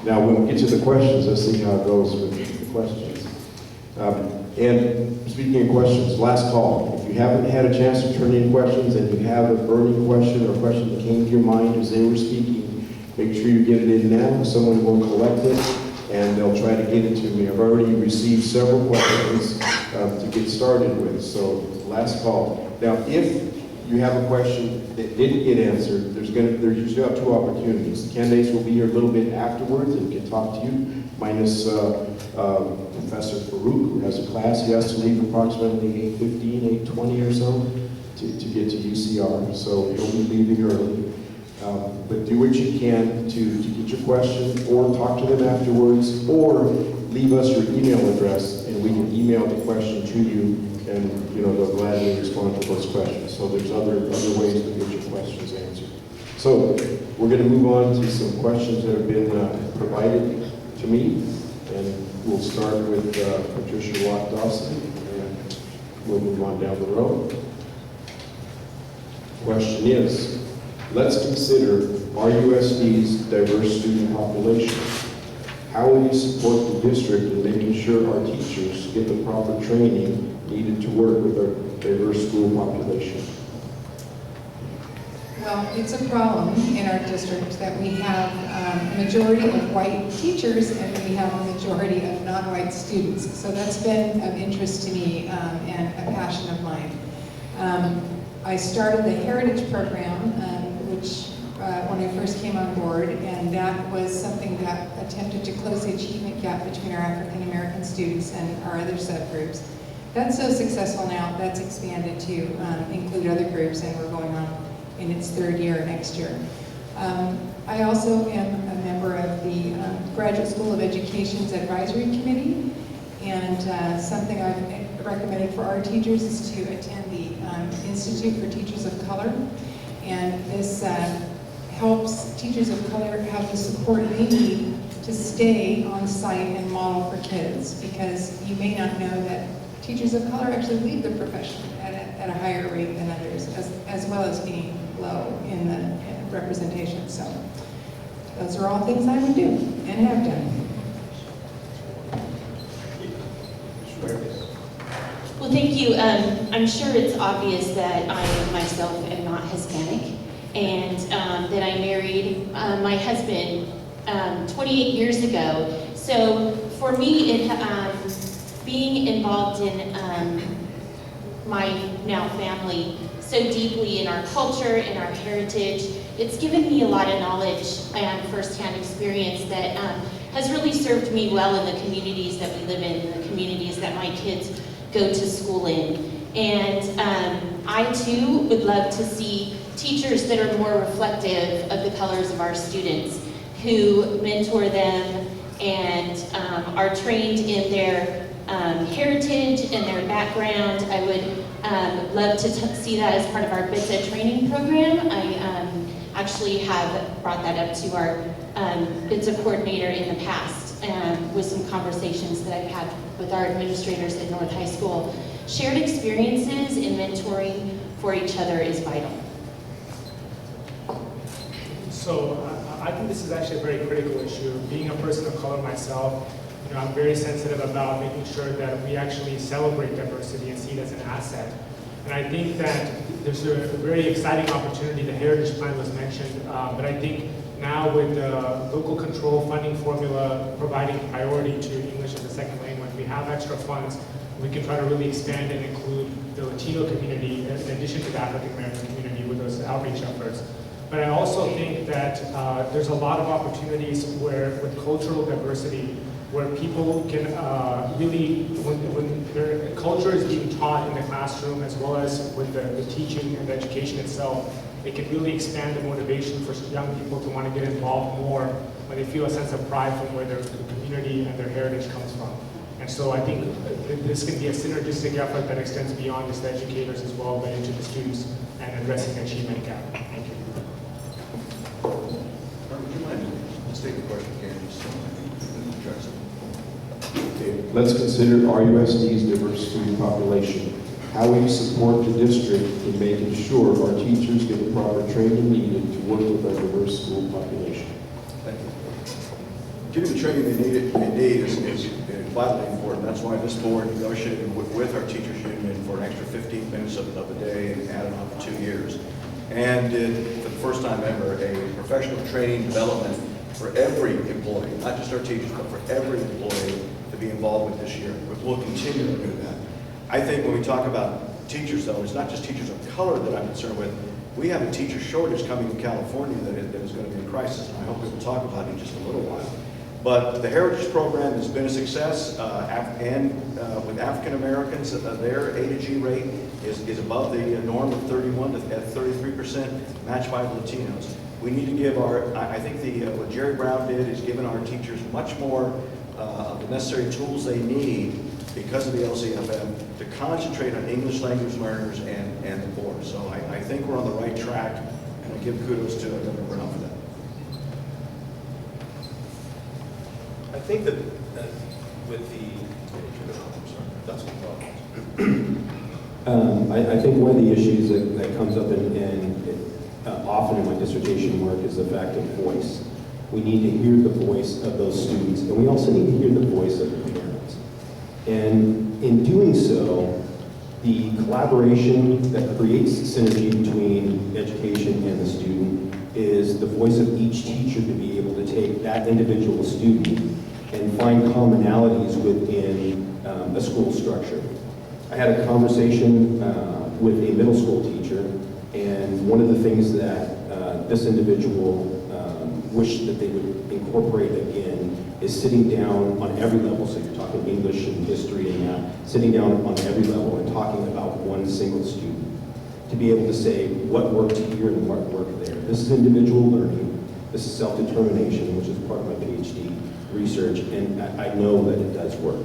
Now, when we get to the questions, let's see how it goes with the questions. And speaking of questions, last call. If you haven't had a chance to turn in questions and you have a burning question or a question that came to your mind as they were speaking, make sure you get it in now. Someone will collect it and they'll try to get it to me. I've already received several questions to get started with, so last call. Now, if you have a question that didn't get answered, there's usually have two opportunities. The candidates will be here a little bit afterwards and can talk to you, minus Professor Farouk, who has a class. He has to leave approximately 8:15, 8:20 or so to get to UCR, so he'll be leaving early. But do what you can to get your question, or talk to them afterwards, or leave us your email address and we can email the question to you, and they'll gladly respond to those questions. So there's other ways to get your questions answered. So we're going to move on to some questions that have been provided to me, and we'll start with Patricia Locke-Dawson, and we'll move on down the road. Question is, let's consider RUSD's diverse student population. How will you support the district in making sure our teachers get the proper training needed to work with our diverse school population? Well, it's a problem in our district that we have a majority of white teachers and we have a majority of non-white students. So that's been of interest to me and a passion of mine. I started the Heritage Program, which when I first came on board, and that was something that attempted to close the achievement gap between our African American students and our other subgroups. That's so successful now, that's expanded to include other groups, and we're going on in its third year next year. I also am a member of the Graduate School of Education's Advisory Committee, and something I've recommended for our teachers is to attend the Institute for Teachers of Color, and this helps teachers of color have the support they need to stay on site and model for kids, because you may not know that teachers of color actually leave the profession at a higher rate than others, as well as being low in the representation. So those are all things I would do and have done. Well, thank you. I'm sure it's obvious that I myself am not Hispanic, and that I married my husband 28 years ago. So for me, being involved in my now family so deeply in our culture, in our heritage, it's given me a lot of knowledge and firsthand experience that has really served me well in the communities that we live in, the communities that my kids go to school in. And I too would love to see teachers that are more reflective of the colors of our students, who mentor them and are trained in their heritage and their background. I would love to see that as part of our BITSA training program. I actually have brought that up to our BITSA coordinator in the past with some conversations that I've had with our administrators at North High School. Shared experiences in mentoring for each other is vital. So I think this is actually a very critical issue. Being a person of color myself, I'm very sensitive about making sure that we actually celebrate diversity and see it as an asset. And I think that there's a very exciting opportunity. The Heritage Plan was mentioned, but I think now with the local control funding formula providing priority to English as a second language, we have extra funds. We can try to really expand and include the Latino community in addition to the African American community with those outreach efforts. But I also think that there's a lot of opportunities with cultural diversity, where people can really, when their culture is being taught in the classroom as well as with the teaching and the education itself, it can really expand the motivation for young people to want to get involved more when they feel a sense of pride from where their community and their heritage comes from. And so I think this can be a synergistic effort that extends beyond just the educators as well, but into the students and addressing the achievement gap. Thank you. Would you mind just take the question, Candace? Okay, let's consider RUSD's diverse student population. How will you support the district in making sure our teachers get the proper training needed to work with our diverse school population? Thank you. getting the training they need is vitally important. That's why this board negotiated with our teachers union for an extra 15 minutes of a day and added on for 2 years. And did, for the first time ever, a professional training development for every employee, not just our teachers, but for every employee to be involved with this year. We'll continue to do that. I think when we talk about teachers, though, it's not just teachers of color that I'm concerned with. We have a teacher shortage coming in California that is going to be a crisis, and I hope we will talk about it in just a little while. But the Heritage Program has been a success, with African Americans, their A to G rate is above the norm of 31 to 33%, matched by Latinos. We need to give I think what Jerry Brown did is given our teachers much more of the necessary tools they need because of the LCFM to concentrate on English language learners and the poor. So I think we're on the right track, and I give kudos to Governor Brown for that. I think that with the, that's I think one of the issues that comes up often in my dissertation work is the fact of voice. We need to hear the voice of those students, and we also need to hear the voice of the parents. And in doing so, the collaboration that creates synergy between education and the student is the voice of each teacher to be able to take that individual student and find commonalities within a school structure. I had a conversation with a middle school teacher, and one of the things that this individual wished that they would incorporate again is sitting down on every level. So you're talking English and history and math, sitting down on every level and talking about one single student to be able to say what worked here and what worked there. This is individual learning. This is self-determination, which is part of my PhD research, and I know that it does work.